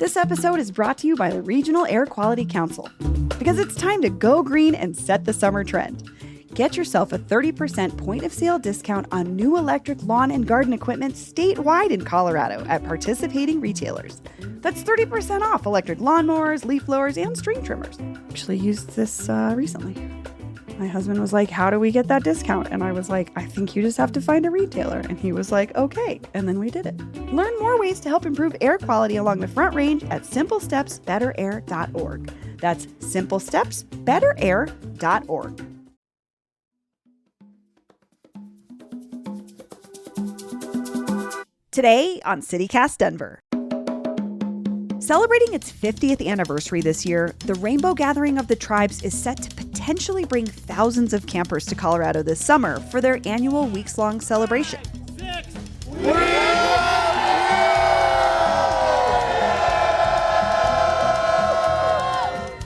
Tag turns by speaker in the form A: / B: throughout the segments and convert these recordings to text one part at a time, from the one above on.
A: This episode is brought to you by the Regional Air Quality Council, because it's time to go green and set the summer trend. Get yourself a 30% point-of-sale discount on new electric lawn and garden equipment statewide in Colorado at participating retailers. That's 30% off electric lawnmowers, leaf blowers, and string trimmers. Actually used this recently. My husband was like, how do we get that discount? And I was like, I think you just have to find a retailer. And he was like, okay. And then we did it. Learn more ways to help improve air quality along the Front Range at simplestepsbetterair.org. That's simplestepsbetterair.org. Today on CityCast Denver. Celebrating its 50th anniversary this year, the Rainbow Gathering of the Tribes is set to potentially bring thousands of campers to Colorado this summer for their annual weeks-long celebration.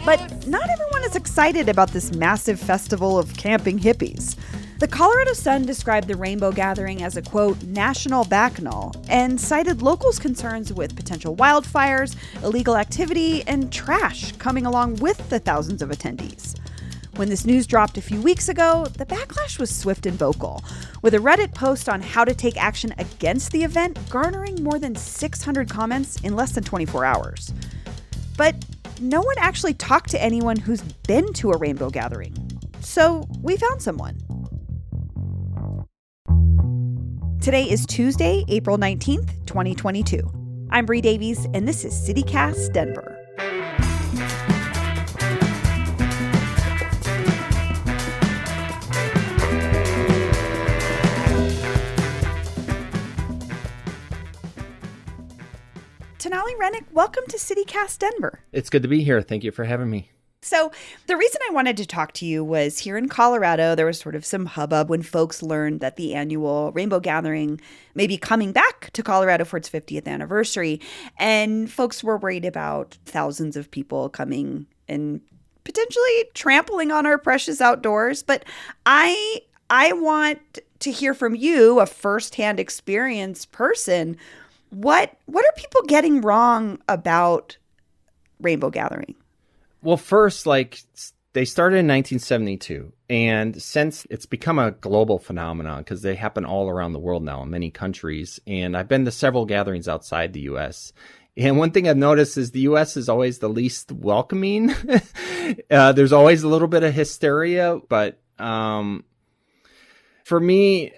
A: But not everyone is excited about this massive festival of camping hippies. The Colorado Sun described the Rainbow Gathering as a, quote, national bacchanal, and cited locals' concerns with potential wildfires, illegal activity, and trash coming along with the thousands of attendees. When this news dropped a few weeks ago, the backlash was swift and vocal, with a Reddit post on how to take action against the event garnering more than 600 comments in less than 24 hours. But no one actually talked to anyone who's been to a Rainbow Gathering. So we found someone. Today is Tuesday, April 19th, 2022. I'm Bree Davies, and this is CityCast Denver. Tenali Rennick, welcome to CityCast Denver.
B: It's good to be here. Thank you for having me.
A: So the reason I wanted to talk to you was here in Colorado, there was sort of some hubbub when folks learned that the annual Rainbow Gathering may be coming back to Colorado for its 50th anniversary. And folks were worried about thousands of people coming and potentially trampling on our precious outdoors. But I want to hear from you, a firsthand experience person. What are people getting wrong about Rainbow Gathering?
B: Well, first, they started in 1972, and since it's become a global phenomenon because they happen all around the world now in many countries, and I've been to several gatherings outside the U.S., and one thing I've noticed is the U.S. is always the least welcoming. There's always a little bit of hysteria, but for me,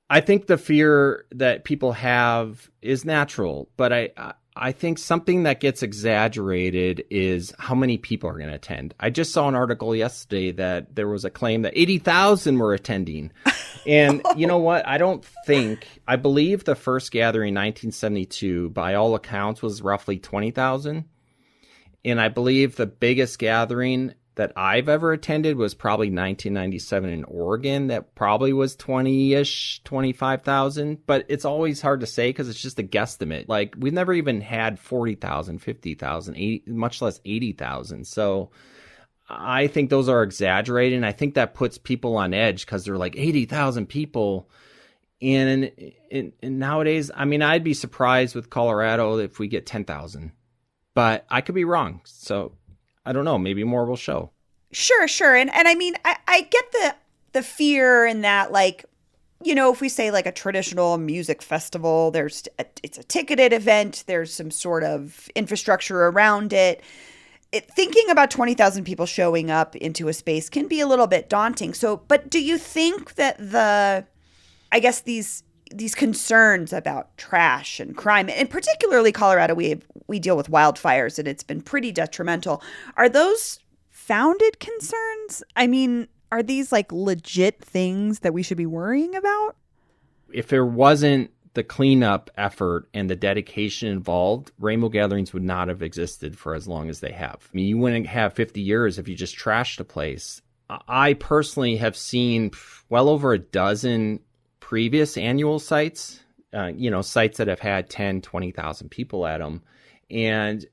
B: I think the fear that people have is natural, but I think something that gets exaggerated is how many people are going to attend. I just saw an article yesterday that there was a claim that 80,000 were attending. And you know what? I believe the first gathering in 1972, by all accounts, was roughly 20,000. And I believe the biggest gathering that I've ever attended was probably 1997 in Oregon. That probably was 20-ish, 25,000. But it's always hard to say because it's just a guesstimate. Like, we've never even had 40,000, 50,000, much less 80,000. So I think those are exaggerated. And I think that puts people on edge because they're like 80,000 people. And nowadays, I mean, I'd be surprised with Colorado if we get 10,000. But I could be wrong. So I don't know. Maybe more will show.
A: Sure. And I mean, I get the fear in that, like, you know, if we say like a traditional music festival, it's a ticketed event. There's some sort of infrastructure around it. Thinking about 20,000 people showing up into a space can be a little bit daunting. So, but do you think that these concerns about trash and crime, and particularly Colorado, we deal with wildfires and it's been pretty detrimental. Are those founded concerns? I mean, are these like legit things that we should be worrying about?
B: If there wasn't the cleanup effort and the dedication involved, Rainbow Gatherings would not have existed for as long as they have. I mean, you wouldn't have 50 years if you just trashed a place. I personally have seen well over a dozen previous annual sites, sites that have had 10, 20,000 people at them. And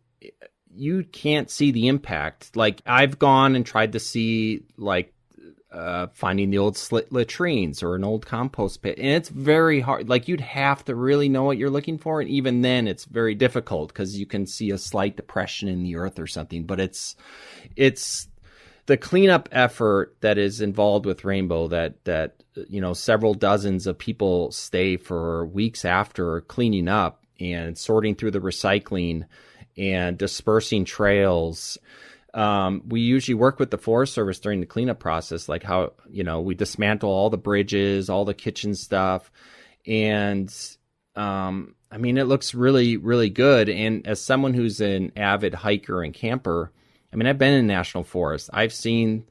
B: you can't see the impact. Like, I've gone and tried to see like finding the old slit latrines or an old compost pit. And it's very hard. Like, you'd have to really know what you're looking for. And even then it's very difficult because you can see a slight depression in the earth or something. But it's the cleanup effort that is involved with Rainbow that several dozens of people stay for weeks after cleaning up and sorting through the recycling and dispersing trails. We usually work with the Forest Service during the cleanup process, like how, we dismantle all the bridges, all the kitchen stuff. And, it looks really, really good. And as someone who's an avid hiker and camper, I've been in national forests. I've seen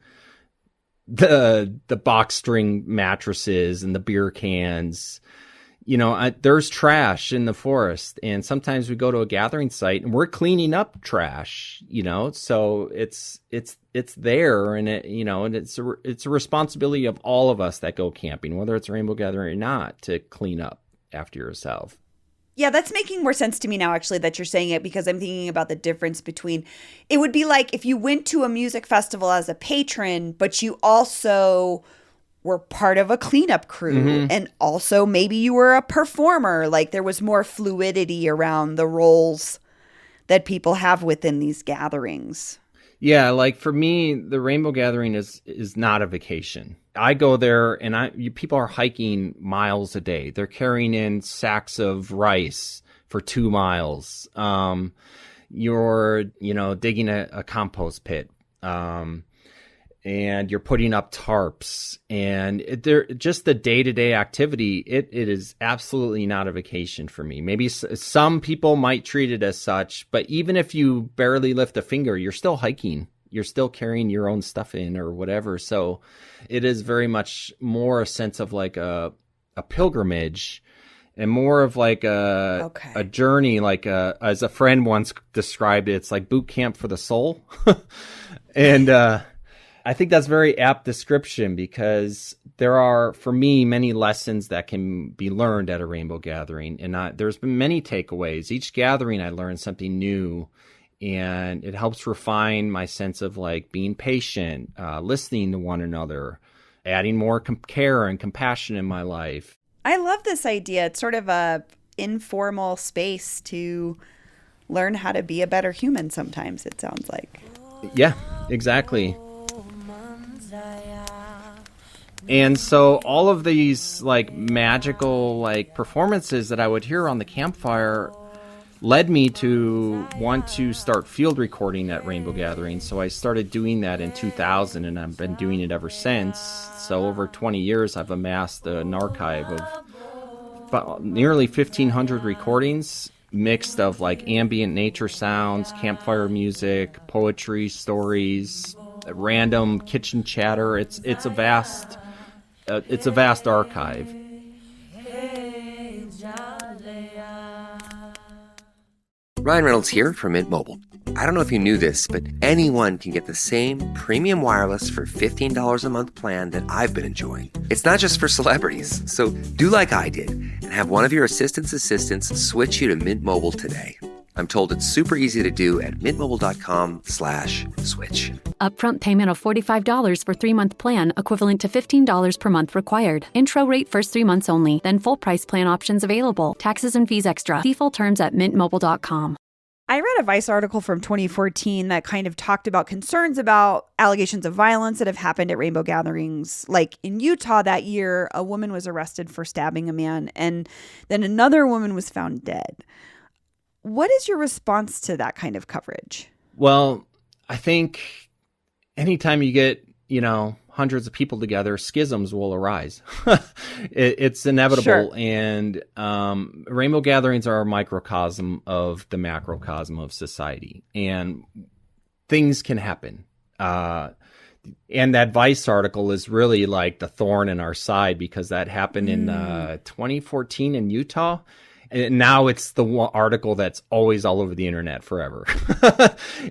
B: the box string mattresses and the beer cans. There's trash in the forest, and sometimes we go to a gathering site and we're cleaning up trash, so it's there, and and it's a responsibility of all of us that go camping, whether it's a rainbow gathering or not, to clean up after yourself.
A: Yeah, that's making more sense to me now, actually, that you're saying it, because I'm thinking about the difference between, it would be like if you went to a music festival as a patron, but you also were part of a cleanup crew, and also maybe you were a performer. Like, there was more fluidity around the roles that people have within these gatherings.
B: Yeah, like for me, the Rainbow Gathering is not a vacation. I go there and people are hiking miles a day. They're carrying in sacks of rice for 2 miles. You're, digging a compost pit. And you're putting up tarps, and just the day-to-day activity, it is absolutely not a vacation for me. Maybe some people might treat it as such, but even if you barely lift a finger, you're still hiking. You're still carrying your own stuff in or whatever. So it is very much more a sense of like a pilgrimage, and more of like a journey, like as a friend once described it, it's like boot camp for the soul. And I think that's a very apt description, because there are, for me, many lessons that can be learned at a Rainbow Gathering. And there's been many takeaways. Each gathering, I learned something new, and it helps refine my sense of like being patient, listening to one another, adding more care and compassion in my life.
A: I love this idea. It's sort of a informal space to learn how to be a better human sometimes, it sounds like.
B: Yeah, exactly. And so all of these like magical like performances that I would hear on the campfire led me to want to start field recording at Rainbow Gathering. So I started doing that in 2000, and I've been doing it ever since. So over 20 years, I've amassed an archive of about nearly 1,500 recordings, mixed of like ambient nature sounds, campfire music, poetry, stories, random kitchen chatter. It's a vast archive.
C: Ryan Reynolds here from Mint Mobile. I don't know if you knew this, but anyone can get the same premium wireless for $15 a month plan that I've been enjoying. It's not just for celebrities. So do like I did and have one of your assistants switch you to Mint Mobile today. I'm told it's super easy to do at mintmobile.com/switch.
D: Upfront payment of $45 for 3-month plan, equivalent to $15 per month required. Intro rate first 3 months only, then full price plan options available. Taxes and fees extra. See full terms at mintmobile.com.
A: I read a Vice article from 2014 that kind of talked about concerns about allegations of violence that have happened at rainbow gatherings. Like in Utah that year, a woman was arrested for stabbing a man, and then another woman was found dead. What is your response to that kind of coverage?
B: Well, I think anytime you get, hundreds of people together, schisms will arise. It's inevitable.
A: Sure.
B: And rainbow gatherings are a microcosm of the macrocosm of society. And things can happen. And that Vice article is really like the thorn in our side, because that happened in 2014 in Utah. And now it's the article that's always all over the internet forever.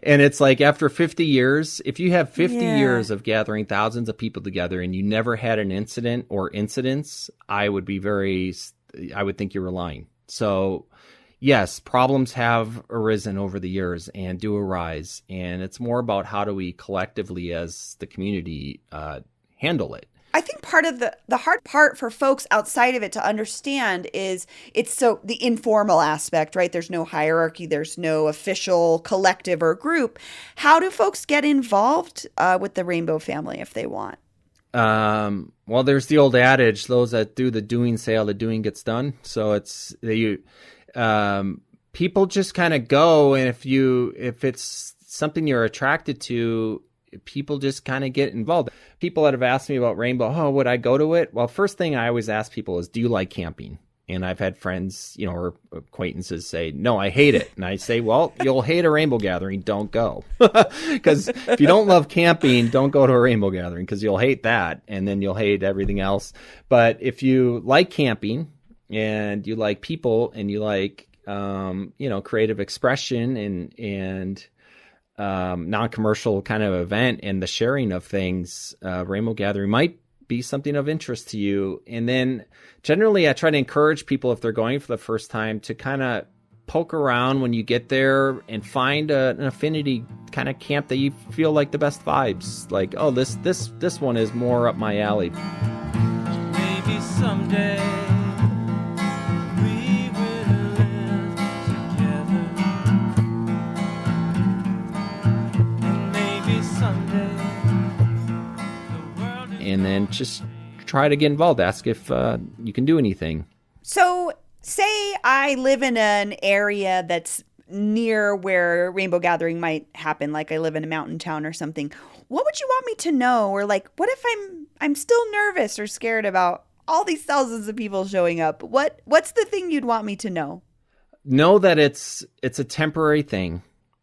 B: And it's like, after 50 years, if you have 50 years of gathering thousands of people together and you never had an incident or incidents, I would think you were lying. So yes, problems have arisen over the years and do arise. And it's more about how do we collectively as the community handle it.
A: I think part of the hard part for folks outside of it to understand is it's so the informal aspect, right? There's no hierarchy. There's no official collective or group. How do folks get involved with the Rainbow family if they want?
B: Well, there's the old adage, those that do the doing say all the doing gets done. So it's people just kind of go. And if it's something you're attracted to, people just kind of get involved. People that have asked me about Rainbow, would I go to it? Well, first thing I always ask people is, do you like camping? And I've had friends, or acquaintances say, no, I hate it. And I say, well, you'll hate a rainbow gathering. Don't go. Because if you don't love camping, don't go to a rainbow gathering because you'll hate that. And then you'll hate everything else. But if you like camping and you like people and you like, creative expression and non-commercial kind of event and the sharing of things, rainbow gathering might be something of interest to you. And then generally I try to encourage people if they're going for the first time to kind of poke around when you get there and find an affinity kind of camp that you feel like the best vibes. Like, oh, this one is more up my alley.
E: Maybe someday we will live together. And maybe someday
B: and then just try to get involved. Ask if you can do anything.
A: So say I live in an area that's near where Rainbow Gathering might happen, like I live in a mountain town or something. What would you want me to know? Or like, what if I'm still nervous or scared about all these thousands of people showing up? What's the thing you'd want me to know?
B: Know that it's a temporary thing.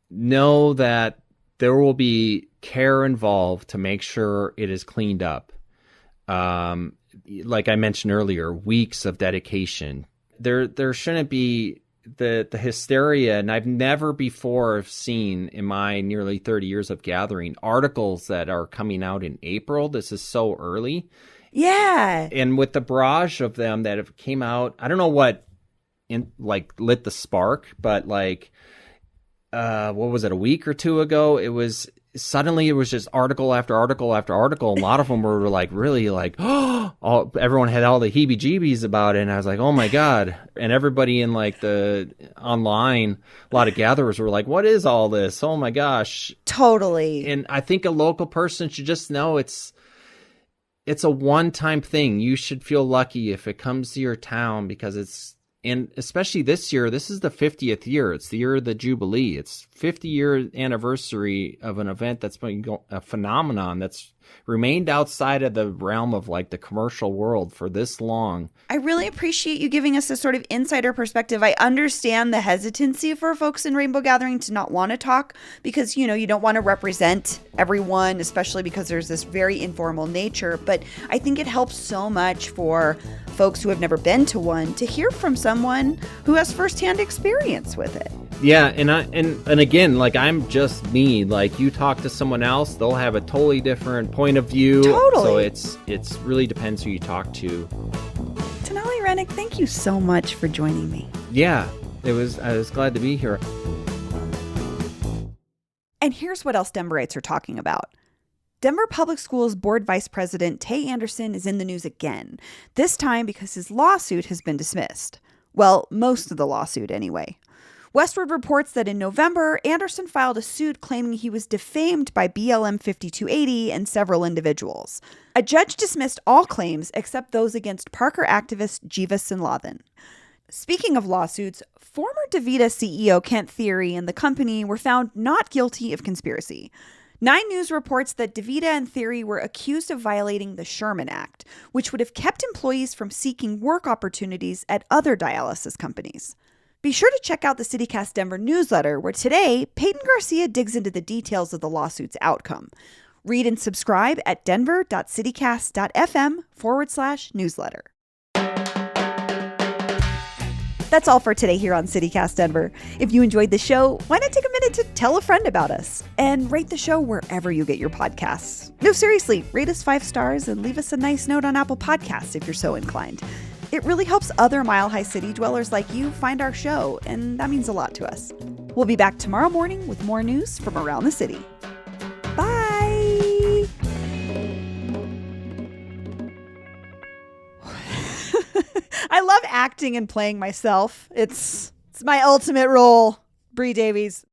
B: Know that there will be care involved to make sure it is cleaned up. Like I mentioned earlier, weeks of dedication. There shouldn't be the hysteria, and I've never before seen in my nearly 30 years of gathering articles that are coming out in April. This is so early.
A: Yeah.
B: And with the barrage of them that have came out, I don't know what lit the spark, but what was it, a week or two ago? It was just article after article after article. A lot of them were really everyone had all the heebie-jeebies about it. And I was like, oh my God. And everybody in the online, a lot of gatherers were like, what is all this? Oh my gosh.
A: Totally.
B: And I think a local person should just know it's a one-time thing. You should feel lucky if it comes to your town because and especially this year, this is the 50th year. It's the year of the Jubilee. It's 50-year anniversary of an event that's been a phenomenon that's remained outside of the realm of the commercial world for this long.
A: I really appreciate you giving us a sort of insider perspective. I understand the hesitancy for folks in Rainbow Gathering to not want to talk because, you don't want to represent everyone, especially because there's this very informal nature. But I think it helps so much for folks who have never been to one to hear from someone who has firsthand experience with it.
B: Yeah, and again, I'm just me. You talk to someone else, they'll have a totally different point of view.
A: Totally.
B: So it's really depends who you talk to.
A: Tenali Rennick, thank you so much for joining me.
B: Yeah, I was glad to be here.
A: And here's what else Denverites are talking about. Denver Public Schools Board Vice President Tay Anderson is in the news again, this time because his lawsuit has been dismissed. Well, most of the lawsuit anyway. Westword reports that in November, Anderson filed a suit claiming he was defamed by BLM 5280 and several individuals. A judge dismissed all claims except those against Parker activist Jiva Sinlathan. Speaking of lawsuits, former DaVita CEO Kent Thiry and the company were found not guilty of conspiracy. 9 News reports that DaVita and Thiry were accused of violating the Sherman Act, which would have kept employees from seeking work opportunities at other dialysis companies. Be sure to check out the CityCast Denver newsletter, where today, Peyton Garcia digs into the details of the lawsuit's outcome. Read and subscribe at denver.citycast.fm/newsletter. That's all for today here on CityCast Denver. If you enjoyed the show, why not take a minute to tell a friend about us and rate the show wherever you get your podcasts. No, seriously, rate us 5 stars and leave us a nice note on Apple Podcasts if you're so inclined. It really helps other Mile High City dwellers like you find our show, and that means a lot to us. We'll be back tomorrow morning with more news from around the city. Bye! acting and playing myself. It's my ultimate role, Bree Davies.